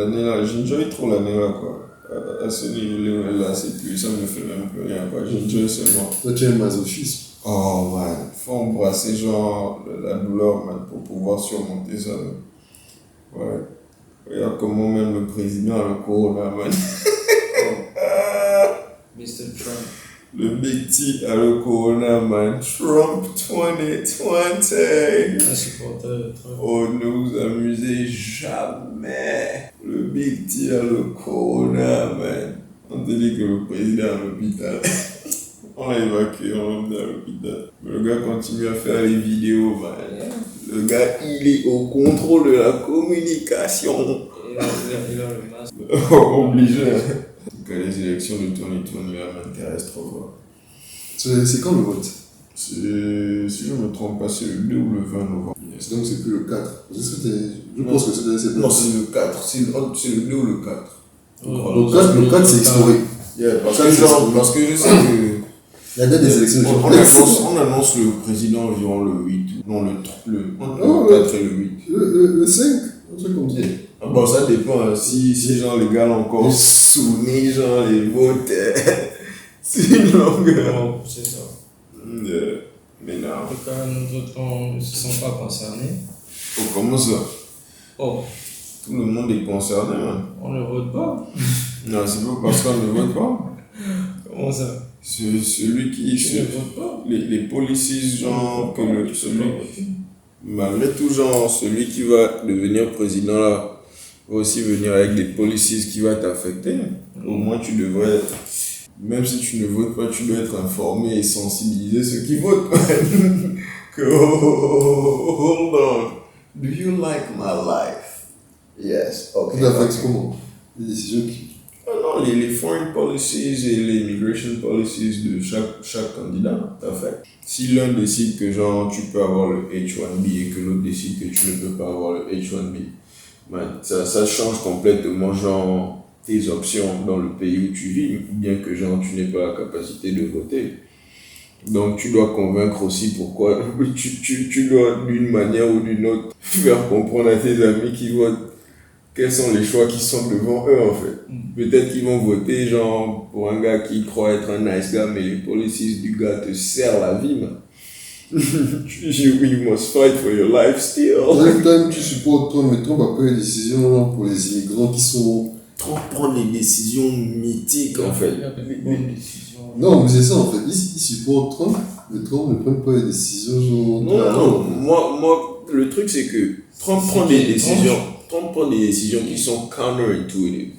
L'année là, j'enjoy trop l'année là, quoi. À ce niveau-là, c'est plus, ça me fait même plus rien, quoi. J'enjoy seulement. Toi, tu es un masochisme. Oh, man. Faut embrasser, genre, la douleur, man, pour pouvoir surmonter ça. Ouais. Regarde comment même le président a le corona, man. Mr. Trump. Le Big T a le corona, man. Trump 2020. Un supporter de Trump. Oh, ne vous amusez jamais. Le Big T a le corona, man. On te dit que le président est à l'hôpital. On l'a évacué, on l'a emmené à l'hôpital. Mais le gars continue à faire les vidéos, man. Le gars, il est au contrôle de la communication. Il a le masque. Obligé. En tout cas, les élections de 2020 m'intéressent trop, quoi. C'est quand le vote? Si je ne me trompe pas, c'est le 2 ou le 20 novembre. Donc c'est plus le 4. Je pense que c'est Non, c'est le 4. C'est le 2 ou le 4. Le 4 c'est historique. Yeah, parce que je sais que La date des élections, on annonce le président environ le 8. Non, le 4 et le 8. Le 5, un truc comme ça. Bon, ça dépend. Hein. Si genre les gars l'ont encore soumis, genre les votes. C'est une longueur. C'est ça. Mais non. En tout cas, nous autres, on ne se sent pas concernés. Oh, comment ça? Oh, Tout le monde est concerné, man. on ne vote pas. Non, c'est pas parce qu'on ne vote pas. Comment ça? Celui qui. Tu ne votes pas. Les policiers, genre, malgré tout, genre, celui qui va devenir président là, va aussi venir avec des policiers qui va t'affecter. Au moins, tu devrais, même si tu ne votes pas, tu dois être informé et sensibiliser ceux qui votent. Que, hold on. Do you like my life? Yes, ok. Tout affecte comment? Les décisions qui. Non, les foreign policies et les immigration policies de chaque candidat, ça fait. Si l'un décide que genre tu peux avoir le H1B et que l'autre décide que tu ne peux pas avoir le H1B, man, ça change complètement genre tes options dans le pays où tu vis, bien que genre tu n'aies pas la capacité de voter. Donc tu dois convaincre aussi pourquoi tu dois d'une manière ou d'une autre faire comprendre à tes amis qui votent quels sont les choix qui sont devant eux en fait. Peut-être qu'ils vont voter genre pour un gars qui croit être un nice gars, mais les policiers du gars te serrent la vie, man. You must fight for your life still. Toi, tu supportes Trump, mais Trump a pris des décisions pour les immigrants qui sont. Trump prend des décisions mythiques en fait. Il a pris une bonne décision. Non, mais c'est ça en fait. Il supporte Trump, mais Trump ne prend pas les décisions genre. Non, moi, le truc c'est que Trump prend des décisions qui sont counterintuitive.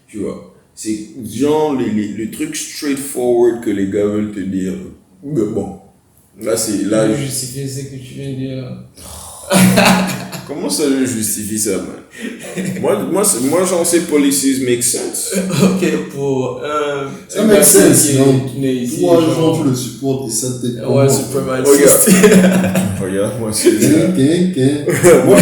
Tu vois, c'est genre le truc straightforward que les gars veulent te dire. Mais bon, là c'est là. Je justifie ce que tu viens de dire. Comment ça je justifie ça, man? moi j'en sais policies make sense. Ok, pour Ça make sense, non? qui n'est ici. Toi, genre, tu le supportes et ça t'aide. Ouais, suprématiste. Regarde, moi c'est Moi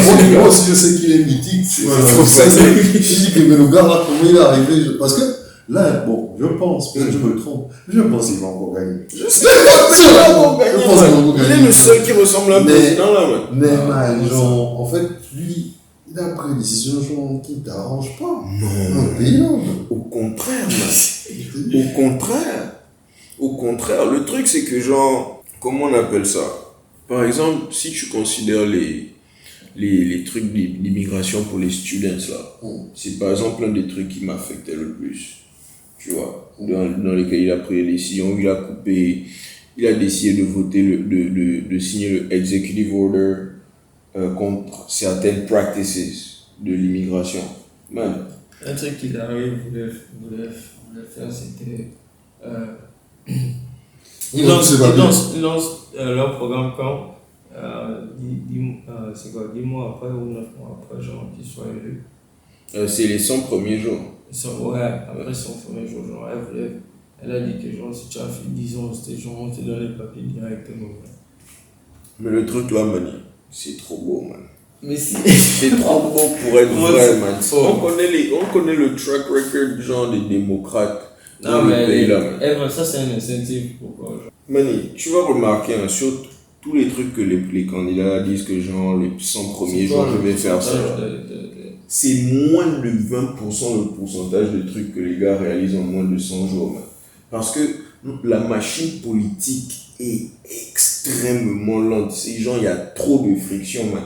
aussi, je sais qu'il est mythique. C'est pour ça que je dis que le gars là, comment il est arrivé? Parce que là, bon, je pense, peut-être que je me trompe, je pense qu'il va encore gagner. Je sais pas, mais il va encore gagner. Je pense qu'il va encore Il est gagner. le seul qui ressemble à un président là, man. Mais man, genre, en fait, lui, il a pris une décision genre, qui ne t'arrange pas. Non. Pays là. Au contraire, man. Au contraire, le truc c'est que genre, comment on appelle ça? Par exemple, si tu considères les trucs d'immigration pour les students là, c'est par exemple un des trucs qui m'affectait le plus. Tu vois, dans lesquels il a pris les décisions, il a décidé de voter, de signer le executive order contre certaines practices de l'immigration. Man. Un truc qu'il arrive, voulait faire, c'était. Ils lancent leur programme quand 10 mois après ou 9 mois après, genre, qu'ils soient élus. C'est les 100 premiers jours. Ouais, après son premier jour, genre, elle a dit que genre, si tu as fait 10 ans, c'était genre, on te donne les papiers directement. Mais le truc là, man, c'est trop beau, man. Mais si. C'est trop beau pour être vrai, man. Oh. On connaît le track record, genre, des démocrates. Non, mais ça, c'est un incentive pour genre. Mani, tu vas remarquer, hein, sur tous les trucs que les candidats disent que genre, les 100 premiers jours, je vais faire ça. c'est moins de 20% le pourcentage de trucs que les gars réalisent en moins de 100 jours, man. Parce que la machine politique est extrêmement lente. Ces gens, il y a trop de friction, man.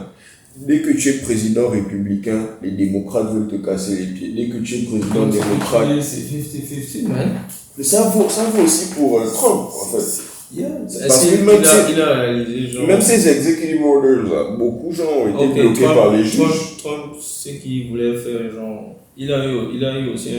Dès que tu es président républicain, les démocrates veulent te casser les pieds. Dès que tu es président démocrate... C'est 50-50, man. Ça vaut aussi pour Trump, en fait. Yeah. Parce que Il a réalisé, genre... même ces executive orders, là, beaucoup de gens ont été bloqués par les juges. Trump, c'est qu'il voulait faire, genre... Il a eu aussi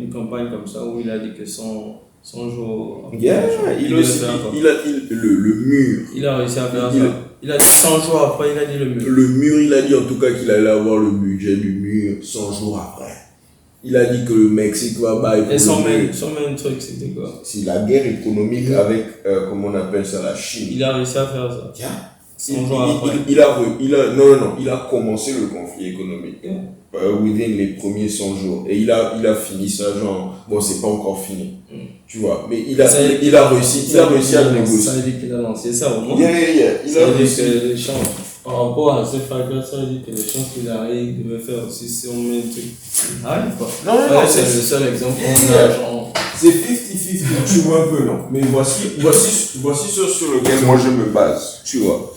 une campagne comme ça où il a dit que 100 jours... Yeah, le mur. Il a réussi à faire ça. Il a dit 100 jours après, il a dit le mur. Le mur, il a dit en tout cas qu'il allait avoir le budget du mur 100 jours après. Il a dit que le Mexique va bailler pour et son le mur. main truc, c'était quoi? C'est la guerre économique avec, comment on appelle ça, la Chine. Il a réussi à faire ça. Yeah. 100 jours après. Il a commencé le conflit économique. Within les premiers 100 jours. Et il a fini ça, genre, bon, c'est pas encore fini. Tu vois, mais il a réussi à négocier. Ça veut dire qu'il a lancé ça au moins. Il a réussi. Que les chances, par rapport à ce facteur, ça veut dire que les chances qu'il arrive, il devait faire aussi si on met un truc. Arrive quoi. Non, c'est le seul exemple qu'on a, genre. C'est 50-50, tu vois un peu, non? Mais voici ce sur lequel moi je me base, tu vois.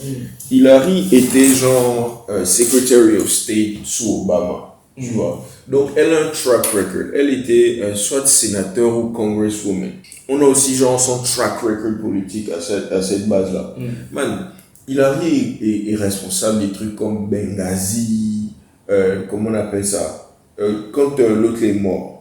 Hillary était genre Secretary of State sous Obama, tu vois. Donc elle a un track record. Elle était soit sénateur ou congresswoman. On a aussi genre son track record politique à cette base-là. Man, Hillary est responsable des trucs comme Benghazi, comment on appelle ça? Quand l'autre est mort.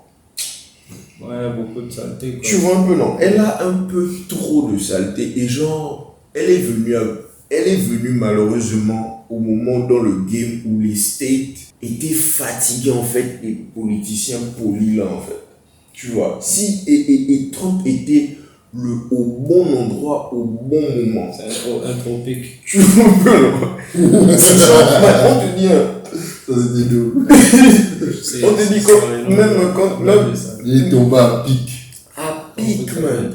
Ouais, beaucoup de saleté. Quoi. Tu vois un peu, non? Elle a un peu trop de saleté et genre, elle est venue malheureusement au moment dans le game où les States étaient fatigués en fait des politiciens polis là en fait. Tu vois? Si et Trump était au bon endroit au bon moment. C'est un tropique. Tu vois un peu, non? C'est genre, on te dit Ça c'était doux. on te dit même Il est tombé à pic. à pic, man.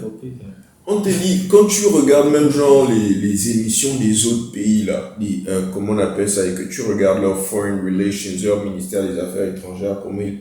On te dit, quand tu regardes même genre les émissions des autres pays là, comment on appelle ça, et que tu regardes leur foreign relations, leur ministère des affaires étrangères, comment ils